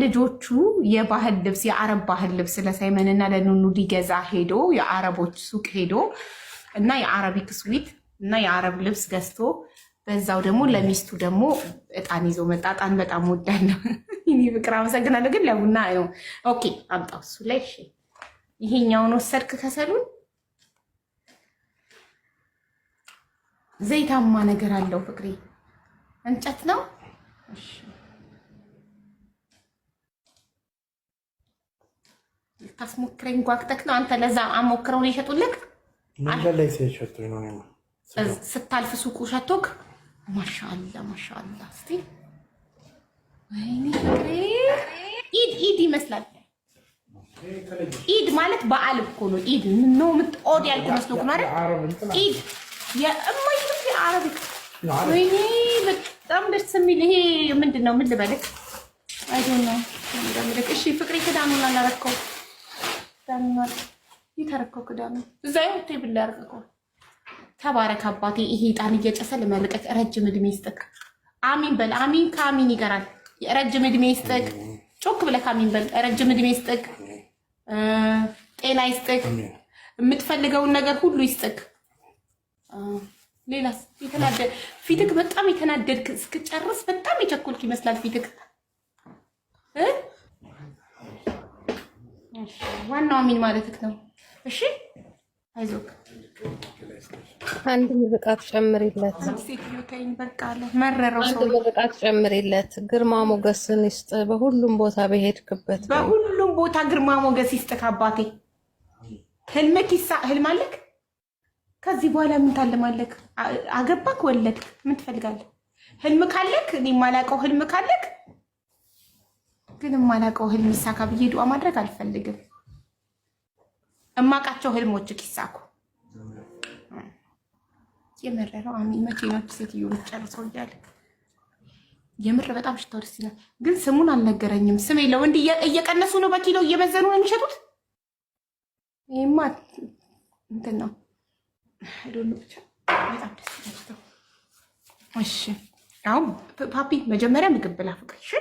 ልጆቹ የባህል ልብስ የአረብ ባህል ልብስ ለሳይመንና ለኑኑ ሊገዛ ሄዶ የአረቦች ሱቅ ሄዶ እና የአረቢክ ስዊት እና የአረብ ልብስ ገዝቶ በዛው ደግሞ ለሚስቱ ደግሞ እጣን ይዞ መጣ። እጣን በጣም ወዳለሁ። ይሄ ፍቅር አመሰግናለሁ። ግን ለቡና ነው። ኦኬ አምጣው እሱ ላይ እሺ። ይሄኛውን ወሰድክ ከሰሉን ዘይታማ ነገር አለው ፍቅሬ። እንጨት ነው እሺ። ታስሞክረኝ ጓግተክ ነው አንተ። ለዛ አሞክረው ነው የሸጡልክ። መንገድ ላይ ሲሸጡኝ ነው ነው ስታልፍ ሱቁ ሸቶክ። ማሻአላ ማሻአላ። እስቲ ወይኔ ፍቅሬ ኢድ ይመስላል። ኢድ ማለት በዓል እኮ ነው። ኢድ ነው ኦድ ያልኩ መስሎክ ነው አይደል? ኢድ የእማይ አረብ። ወይኔ በጣም ደስ የሚል ይሄ ምንድን ነው? ምን ልበልክ? አይዶን ነው እንደምልክ። እሺ ፍቅሬ ክዳኑን አላረከው። ዳንማር ይተረከው ክዳኑ እዛ ይወጥ ቴብል ላይ አረከው። ተባረክ አባቴ። ይሄ ጣን እየጨሰ ለመልቀቅ ረጅም እድሜ ይስጥክ። አሚን በል። አሚን ከአሚን ይቀራል። ረጅም እድሜ ይስጥክ። ጮክ ብለህ አሚን በል። ረጅም እድሜ ይስጥክ፣ ጤና ይስጥክ፣ የምትፈልገውን ነገር ሁሉ ይስጥክ። ሌላስ የተናደድ ፊትክ በጣም የተናደድክ እስክጨርስ በጣም የቸኮልክ ይመስላል ፊትክ። ዋናው አሚን ማለትክ ነው። እሺ አይዞክ። አንድ ምርቃት ጨምሪለት። ሴትዮ ተይኝ በቃ አለ መረረው ሰው። አንድ ምርቃት ጨምሪለት። ግርማ ሞገስን ይስጥ በሁሉም ቦታ በሄድክበት። በሁሉም ቦታ ግርማ ሞገስ ይስጥክ አባቴ። ህልምክ ህልም አለክ። ከዚህ በኋላ ምን ታልማለክ? አገባክ ወለድክ ምን ትፈልጋለህ? ህልም ካለክ እኔ የማላውቀው ህልም ካለክ ግን የማላውቀው ህልም ይሳካ ብዬ ዱዓ ማድረግ አልፈልግም። እማቃቸው ህልሞችክ ይሳኩ። የመረረው አሚን መቼ ነው ሴትዮ ልትጨርሰው እያለ የምር በጣም ሽታው ደስ ይላል። ግን ስሙን አልነገረኝም። ስም የለው እንዲህ እየቀነሱ ነው፣ በኪሎ እየመዘኑ ነው የሚሸጡት። ይሄማ እንትን ነው አይዶን ብቻ በጣም ደስ ይላል። እሺ አሁን ፓፒ መጀመሪያ ምግብ ብላ ፍቅር። እሺ